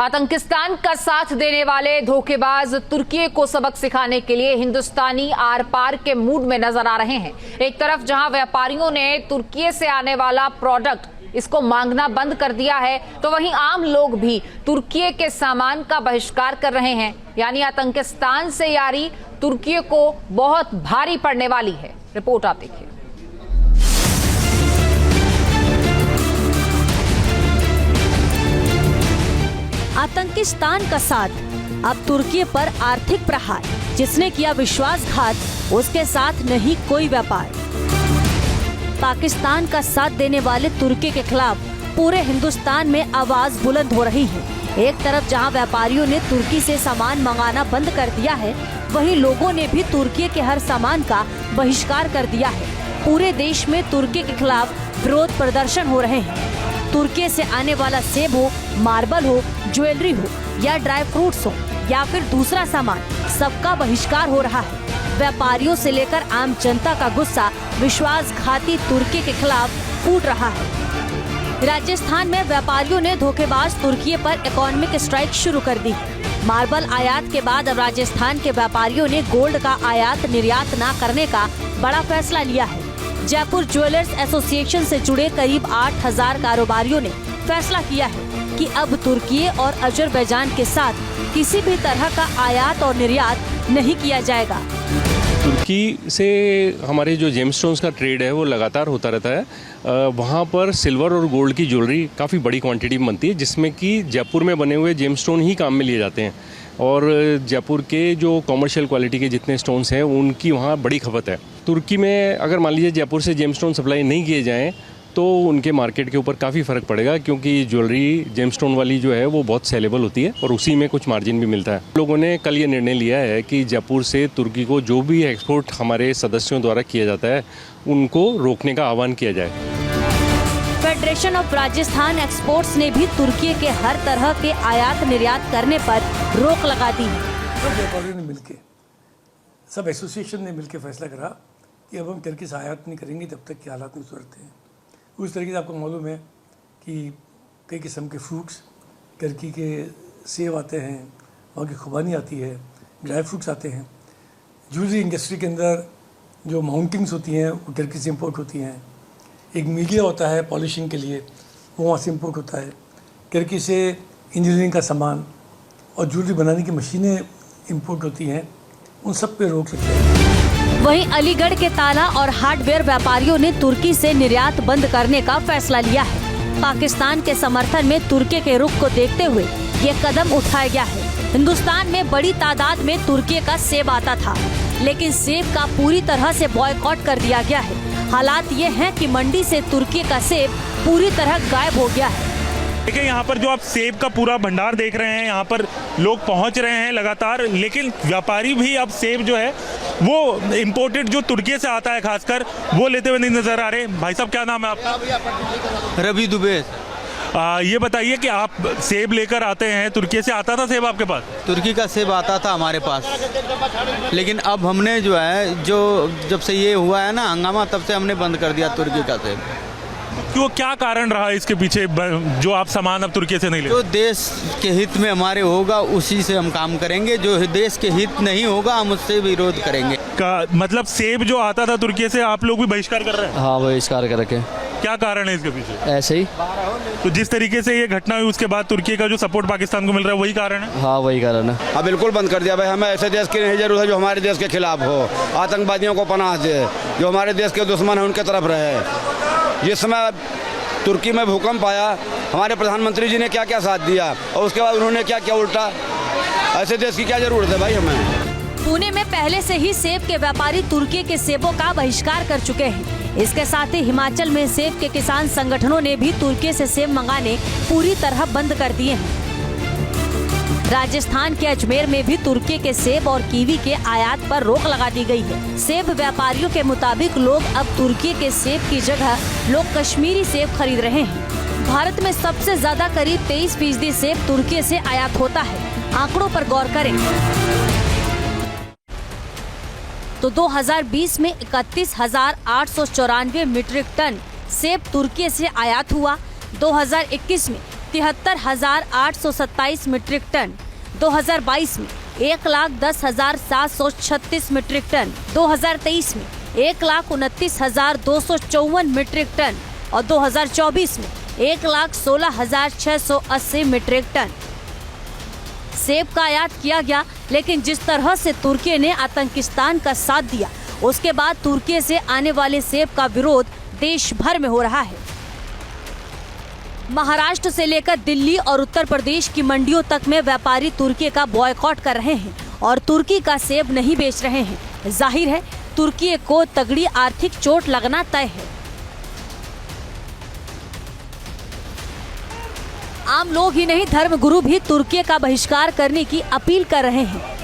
आतंकिस्तान का साथ देने वाले धोखेबाज तुर्की को सबक सिखाने के लिए हिंदुस्तानी आर पार के मूड में नजर आ रहे हैं। एक तरफ जहां व्यापारियों ने तुर्की से आने वाला प्रोडक्ट इसको मांगना बंद कर दिया है, तो वहीं आम लोग भी तुर्की के सामान का बहिष्कार कर रहे हैं। यानी आतंकिस्तान से यारी तुर्की को बहुत भारी पड़ने वाली है। रिपोर्ट आप देखिए। आतंकिस्तान का साथ, अब तुर्की पर आर्थिक प्रहार। जिसने किया विश्वासघात, उसके साथ नहीं कोई व्यापार। पाकिस्तान का साथ देने वाले तुर्की के खिलाफ पूरे हिंदुस्तान में आवाज बुलंद हो रही है। एक तरफ जहां व्यापारियों ने तुर्की से सामान मंगाना बंद कर दिया है, वहीं लोगों ने भी तुर्की के हर सामान का बहिष्कार कर दिया है। पूरे देश में तुर्की के खिलाफ विरोध प्रदर्शन हो रहे हैं। तुर्की से आने वाला सेब हो, मार्बल हो, ज्वेलरी हो या ड्राई फ्रूट्स हो या फिर दूसरा सामान, सबका बहिष्कार हो रहा है। व्यापारियों से लेकर आम जनता का गुस्सा विश्वासघाती तुर्की के खिलाफ फूट रहा है। राजस्थान में व्यापारियों ने धोखेबाज तुर्की पर इकोनॉमिक स्ट्राइक शुरू कर दी। मार्बल आयात के बाद अब राजस्थान के व्यापारियों ने गोल्ड का आयात निर्यात न करने का बड़ा फैसला लिया है। जयपुर ज्वेलर्स एसोसिएशन से जुड़े करीब 8,000 कारोबारियों ने फैसला किया है कि अब तुर्की और अजरबैजान के साथ किसी भी तरह का आयात और निर्यात नहीं किया जाएगा। तुर्की से हमारे जो जेमस्टोन्स का ट्रेड है वो लगातार होता रहता है। वहाँ पर सिल्वर और गोल्ड की ज्वेलरी काफ़ी बड़ी क्वांटिटी में बनती है, जिसमें कि जयपुर में बने हुए जेमस्टोन ही काम में लिए जाते हैं। और जयपुर के जो कॉमर्शियल क्वालिटी के जितने स्टोन्स हैं उनकी वहाँ बड़ी खपत है। तुर्की में अगर मान लीजिए जयपुर से जेमस्टोन सप्लाई नहीं किए जाएँ तो उनके मार्केट के ऊपर काफ़ी फ़र्क पड़ेगा, क्योंकि ज्वेलरी जेमस्टोन वाली जो है वो बहुत सेलेबल होती है और उसी में कुछ मार्जिन भी मिलता है। लोगों ने कल ये निर्णय लिया है कि जयपुर से तुर्की को जो भी एक्सपोर्ट हमारे सदस्यों द्वारा किया जाता है उनको रोकने का आह्वान किया जाए। फेडरेशन ऑफ राजस्थान एक्सपोर्ट्स ने भी तुर्की के हर तरह के आयात निर्यात करने पर रोक लगा दी है। सब व्यापारियों ने मिलकर, सब एसोसिएशन ने मिलकर फैसला करा कि अब हम तुर्की से आयात नहीं करेंगे जब तक कि हालात नहीं सुधरते हैं। उस तरीके से आपको मालूम है कि कई किस्म के फ्रूट्स, तुर्की के सेब आते हैं, वहाँ की खुबानी आती है, ड्राई फ्रूट्स आते हैं। ज्वेलरी इंडस्ट्री के अंदर जो माउंटिंग्स होती हैं वो तुर्की से इम्पोर्ट होती हैं। एक मीडिया होता है पॉलिशिंग के लिए, वो वहाँ से इम्पोर्ट होता है। तुर्की से इंजीनियरिंग का सामान और ज्वेलरी बनाने की मशीनें इम्पोर्ट होती हैं। उन सब पे रोक लगती है। वहीं अलीगढ़ के ताला और हार्डवेयर व्यापारियों ने तुर्की से निर्यात बंद करने का फैसला लिया है। पाकिस्तान के समर्थन में तुर्की के रुख को देखते हुए ये कदम उठाया गया है। हिंदुस्तान में बड़ी तादाद में तुर्की का सेब आता था, लेकिन सेब का पूरी तरह से बॉयकॉट कर दिया गया है। हालात ये हैं कि मंडी से तुर्की का सेब पूरी तरह गायब हो गया है। देखिए, यहाँ पर जो आप सेब का पूरा भंडार देख रहे हैं, यहाँ पर लोग पहुँच रहे हैं लगातार, लेकिन व्यापारी भी अब सेब जो है वो इम्पोर्टेड जो तुर्की से आता है खासकर वो लेते हुए नहीं नजर आ रहे। भाई साहब, क्या नाम है आपका? रवि दुबे। ये बताइए कि आप सेब लेकर आते हैं, तुर्की से आता था सेब आपके पास? तुर्की का सेब आता था हमारे पास, लेकिन अब हमने जो है, जो जब से ये हुआ है ना हंगामा, तब से हमने बंद कर दिया तुर्की का सेब। क्यों, क्या कारण रहा इसके पीछे जो आप सामान अब तुर्की से नहीं ले? जो देश के हित में हमारे होगा उसी से हम काम करेंगे, जो देश के हित नहीं होगा हम उससे विरोध करेंगे। मतलब सेब जो आता था तुर्की से आप लोग भी बहिष्कार कर रहे हैं? हाँ, बहिष्कार कर रखे। क्या कारण है इसके पीछे? ऐसे ही। तो जिस तरीके से ये घटना हुई उसके बाद तुर्की का जो सपोर्ट पाकिस्तान को मिल रहा है वही कारण है? हाँ, वही कारण है। हाँ, बिल्कुल बंद कर दिया भाई। हमें ऐसे देश की नहीं जरूरत है जो हमारे देश के खिलाफ हो, आतंकवादियों को पनाह दे, जो हमारे देश के दुश्मन है उनके तरफ रहे। जिस समय तुर्की में भूकंप आया, हमारे प्रधानमंत्री जी ने क्या क्या साथ दिया और उसके बाद उन्होंने क्या क्या उल्टा। ऐसे देश की क्या जरूरत है भाई हमें। पुणे में पहले से ही सेब के व्यापारी तुर्की के सेबों का बहिष्कार कर चुके हैं। इसके साथ ही हिमाचल में सेब के किसान संगठनों ने भी तुर्की से सेब मंगाने पूरी तरह बंद कर दिए हैं। राजस्थान के अजमेर में भी तुर्की के सेब और कीवी के आयात पर रोक लगा दी गई है। सेब व्यापारियों के मुताबिक लोग अब तुर्की के सेब की जगह लोग कश्मीरी सेब खरीद रहे हैं। भारत में सबसे ज्यादा करीब 23% सेब तुर्की से आयात होता है। आंकड़ों पर गौर करें तो 2020 में 31,894 मीट्रिक टन सेब तुर्की से आयात हुआ। 2021 में 73,827 मीट्रिक टन, 2022 में 1,10,736 मीट्रिक टन, 2023 में 1,29,254 मीट्रिक टन और 2024 में 1,16,680 मीट्रिक टन सेब का आयात किया गया। लेकिन जिस तरह से तुर्की ने आतंकिस्तान का साथ दिया, उसके बाद तुर्की से आने वाले सेब का विरोध देश भर में हो रहा है। महाराष्ट्र से लेकर दिल्ली और उत्तर प्रदेश की मंडियों तक में व्यापारी तुर्की का बॉयकॉट कर रहे हैं और तुर्की का सेब नहीं बेच रहे हैं। जाहिर है तुर्की को तगड़ी आर्थिक चोट लगना तय है। आम लोग ही नहीं, धर्मगुरु भी तुर्की का बहिष्कार करने की अपील कर रहे हैं।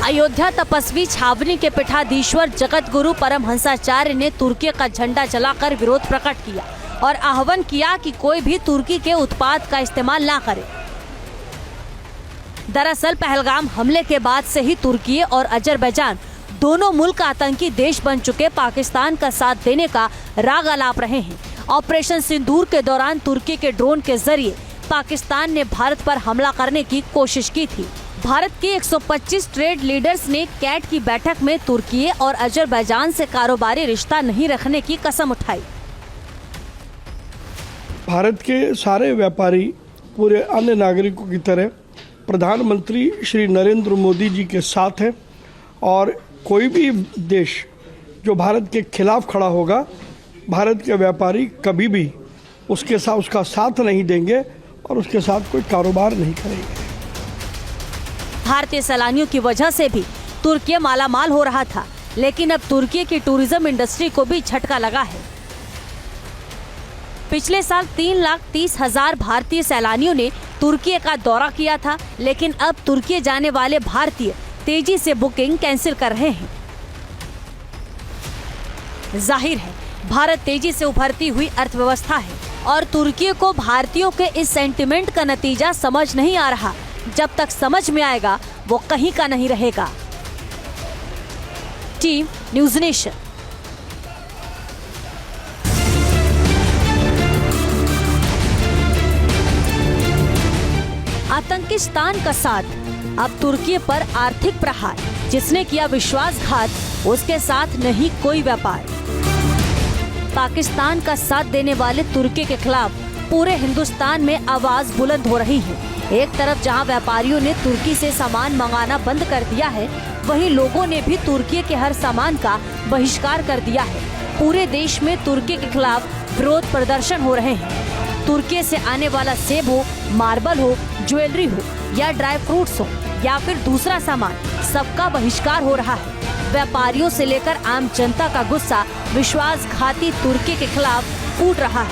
अयोध्या तपस्वी छावनी के पीठाधीश्वर जगत गुरु परमहंसाचार्य ने तुर्की का झंडा जलाकर विरोध प्रकट किया और आह्वान किया कि कोई भी तुर्की के उत्पाद का इस्तेमाल ना करे। दरअसल पहलगाम हमले के बाद से ही तुर्की और अजरबैजान दोनों मुल्क आतंकी देश बन चुके पाकिस्तान का साथ देने का राग अलाप रहे हैं। ऑपरेशन सिंदूर के दौरान तुर्की के ड्रोन के जरिए पाकिस्तान ने भारत पर हमला करने की कोशिश की थी। भारत के 125 ट्रेड लीडर्स ने कैट की बैठक में तुर्की और अजरबैजान से कारोबारी रिश्ता नहीं रखने की कसम उठाई। भारत के सारे व्यापारी पूरे अन्य नागरिकों की तरह प्रधानमंत्री श्री नरेंद्र मोदी जी के साथ हैं और कोई भी देश जो भारत के खिलाफ खड़ा होगा, भारत के व्यापारी कभी भी उसका साथ नहीं देंगे और उसके साथ कोई कारोबार नहीं करेंगे। भारतीय सैलानियों की वजह से भी तुर्की मालामाल हो रहा था, लेकिन अब तुर्की की टूरिज्म इंडस्ट्री को भी झटका लगा है। पिछले साल 3,30,000 भारतीय सैलानियों ने तुर्की का दौरा किया था, लेकिन अब तुर्की जाने वाले भारतीय तेजी से बुकिंग कैंसिल कर रहे हैं। जाहिर है भारत तेजी से उभरती हुई अर्थव्यवस्था है और तुर्की को भारतीयों के इस सेंटिमेंट का नतीजा समझ नहीं आ रहा। जब तक समझ में आएगा वो कहीं का नहीं रहेगा। Team news nation. आतंकिस्तान का साथ, अब तुर्की पर आर्थिक प्रहार, जिसने किया विश्वासघात उसके साथ नहीं कोई व्यापार। पाकिस्तान का साथ देने वाले तुर्की के खिलाफ पूरे हिंदुस्तान में आवाज बुलंद हो रही है। एक तरफ जहां व्यापारियों ने तुर्की से सामान मंगाना बंद कर दिया है, वहीं लोगों ने भी तुर्की के हर सामान का बहिष्कार कर दिया है। पूरे देश में तुर्की के खिलाफ विरोध प्रदर्शन हो रहे हैं। तुर्की से आने वाला सेब हो, मार्बल हो, ज्वेलरी हो या ड्राई फ्रूट्स हो या फिर दूसरा सामान, सबका बहिष्कार हो रहा है। व्यापारियों से लेकर आम जनता का गुस्सा विश्वासघाती तुर्की के खिलाफ फूट रहा है।